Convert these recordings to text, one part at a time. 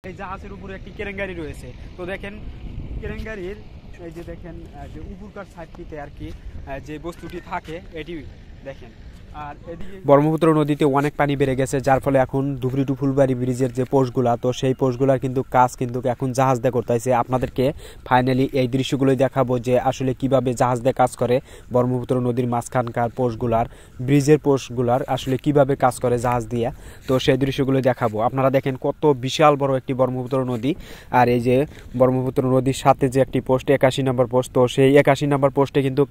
এই জাহাজের উপরে একটি কেরেঙ্গারি রয়েছে। তো দেখেন কেরেঙ্গারির এই যে দেখেন যে উপরকার সাইডটিতে আর কি যে বস্তুটি থাকে এটি দেখেন। আর এদিকে ব্রহ্মপুত্র নদীতে অনেক পানি বেড়ে গেছে, যার ফলে এখন ধুবড়ি টু ফুলবাড়ি ব্রিজের যে পোস্টগুলা, তো সেই পোস্টগুলার কিন্তু কাজ কিন্তু এখন জাহাজ দিয়ে করতেছে। আপনাদেরকে ফাইনালি এই দৃশ্যগুলোই দেখাবো যে আসলে কিভাবে জাহাজ দিয়ে কাজ করে, ব্রহ্মপুত্র নদীর মাঝখানকার পোস্টগুলার ব্রিজের পোস্টগুলার আসলে কিভাবে কাজ করে জাহাজ দিয়ে। তো সেই দৃশ্যগুলো দেখাবো। আপনারা দেখেন কত বিশাল বড় একটি ব্রহ্মপুত্র নদী, আর এই যে ব্রহ্মপুত্র নদীর সাথে যে একটি পোস্ট 81 নম্বর পোস্ট, তো সেই 81 নম্বর পোস্টে কিন্তু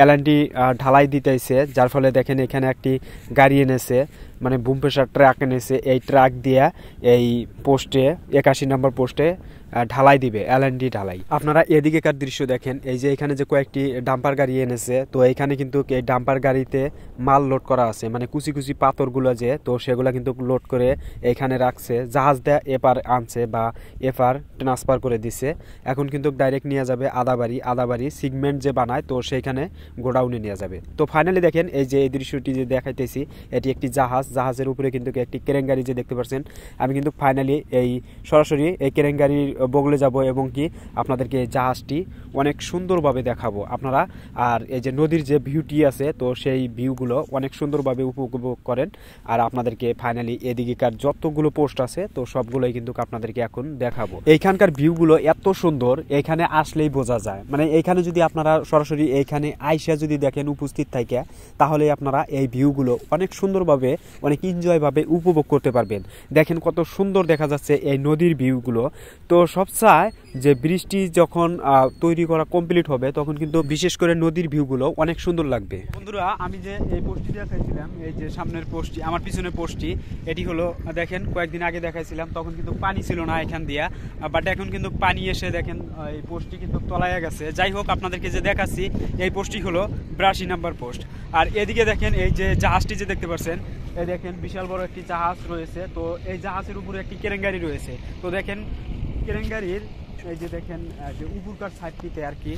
এলএনটি ঢালাই দিতেছে, যার ফলে দেখেন এখানে একটি গাড়ি এনেছে, মানে বুম প্রেসার ট্রাক এনেছে। এই ট্রাক দিয়ে এই পোস্টে 81 নম্বর পোস্টে ঢালাই দিবে, এলএনডি ঢালাই। আপনারা এদিকেকার দৃশ্য দেখেন, এই যে এখানে যে কয়েকটি ডাম্পার গাড়ি এনেছে, তো এইখানে কিন্তু এই ডাম্পার গাড়িতে মাল লোড করা আছে, মানে কুচি কুচি পাথরগুলো যে, তো সেগুলো কিন্তু লোড করে এইখানে রাখছে। জাহাজ দেয়া এপার আনছে বা এপার ট্রান্সফার করে দিছে। এখন কিন্তু ডাইরেক্ট নিয়ে যাবে আদাবাড়ি সিগমেন্ট যে বানায়, তো সেইখানে গোডাউনে নিয়ে যাবে। তো ফাইনালি দেখেন এই যে এই দৃশ্যটি যে দেখাইতেছি, এটি একটি জাহাজের উপরে কিন্তু একটি কেরেঙ্গারি যে দেখতে পাচ্ছেন। আমি কিন্তু ফাইনালি এই সরাসরি এই কেরেঙ্গারির বগলে যাব এবং কি আপনাদেরকে জাহাজটি অনেক সুন্দরভাবে দেখাবো আপনারা। আর এই যে নদীর যে ভিউটি আছে, তো সেই ভিউগুলো অনেক সুন্দরভাবে উপভোগ করেন। আর আপনাদেরকে ফাইনালি এদিকেকার যতগুলো পোস্ট আছে, তো সবগুলোই কিন্তু আপনাদেরকে এখন দেখাবো। এইখানকার ভিউগুলো এত সুন্দর, এখানে আসলেই বোঝা যায়। মানে এইখানে যদি আপনারা সরাসরি এইখানে আইসা যদি দেখেন উপস্থিত থাকে, তাহলে আপনারা এই ভিউগুলো অনেক সুন্দরভাবে অনেক এনজয়ভাবে উপভোগ করতে পারবেন। দেখেন কত সুন্দর দেখা যাচ্ছে এই নদীর ভিউগুলো। তো সবচেয়ে যে বৃষ্টি যখন তৈরি করা কমপ্লিট হবে, তখন কিন্তু বিশেষ করে নদীর ভিউগুলো অনেক সুন্দর লাগবে। বন্ধুরা, আমি যে এই পোস্টটি দেখাইছিলাম, এই যে সামনের পোস্টটি, আমার পিছনের পোস্টটি, এটি হলো দেখেন কয়েকদিন আগে দেখাইছিলাম, তখন কিন্তু পানি ছিল না এখান দিয়া, বাট এখন কিন্তু পানি এসে দেখেন এই পোস্টটি কিন্তু তলায়া গেছে। যাই হোক, আপনাদেরকে যে দেখাচ্ছি এই পোস্টটি হলো 82 নম্বর পোস্ট। আর এদিকে দেখেন এই যে জাহাজটি যে দেখতে পাচ্ছেন, এই দেখেন বিশাল বড় একটি জাহাজ রয়েছে। তো এই জাহাজের উপরে একটি কেরেঙ্গারি রয়েছে। তো দেখেন কেরেঙ্গারির এই যে দেখেন যে উপরকার সাইডটিতে আর কি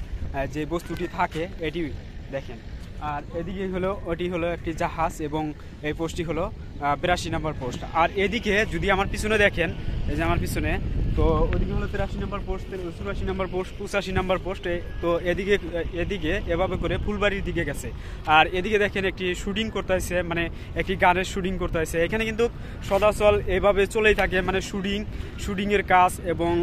যে বস্তুটি থাকে এটি দেখেন। আর এদিকে হলো ওটি হলো একটি জাহাজ এবং এই পোস্টটি হলো 82 নম্বর পোস্ট। আর এদিকে যদি আমার পিছনে দেখেন, এই যে আমার পিছনে, তো ওদিকে হলো 83 নম্বর পোস্ট, 84 নম্বর পোস্ট, 85 নম্বর পোস্ট। তো এদিকে এভাবে করে ফুলবাড়ির দিকে গেছে। আর এদিকে দেখেন একটি শুটিং করতেছে, মানে একটি গানের শুটিং করতেছে। এখানে কিন্তু সদাচল এভাবে চলেই থাকে, মানে শুটিংয়ের কাজ এবং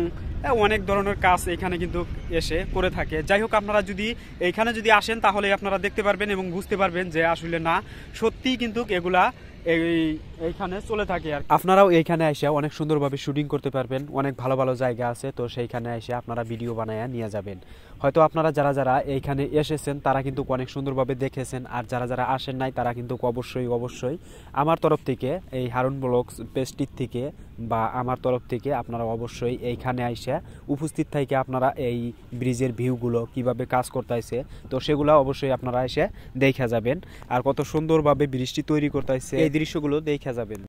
অনেক ধরনের কাজ এখানে কিন্তু এসে করে থাকে। যাই হোক, আপনারা যদি এইখানে যদি আসেন, তাহলে আপনারা দেখতে পারবেন এবং বুঝতে পারবেন যে আসলে না সত্যিই কিন্তু এগুলা এইখানে চলে থাকে। আর আপনারাও এইখানে এসে অনেক সুন্দরভাবে শুটিং করতে পারবেন। অনেক ভালো ভালো জায়গা আছে, তো সেইখানে এসে আপনারা ভিডিও বানায় নিয়ে যাবেন। হয়তো আপনারা যারা এইখানে এসেছেন, তারা কিন্তু অনেক সুন্দরভাবে দেখেছেন। আর যারা আসেন নাই, তারা কিন্তু অবশ্যই আমার তরফ থেকে, এই হারুন ব্লগস পেজটির থেকে বা আমার তরফ থেকে আপনারা অবশ্যই এইখানে এসে উপস্থিত থেকে আপনারা এই ব্রিজের ভিউগুলো কিভাবে কাজ করতেছে, তো সেগুলো অবশ্যই আপনারা এসে দেখা যাবেন। আর কত সুন্দরভাবে ব্রিজটি তৈরি করতেছে, এই দৃশ্যগুলো দেখা যাবেন।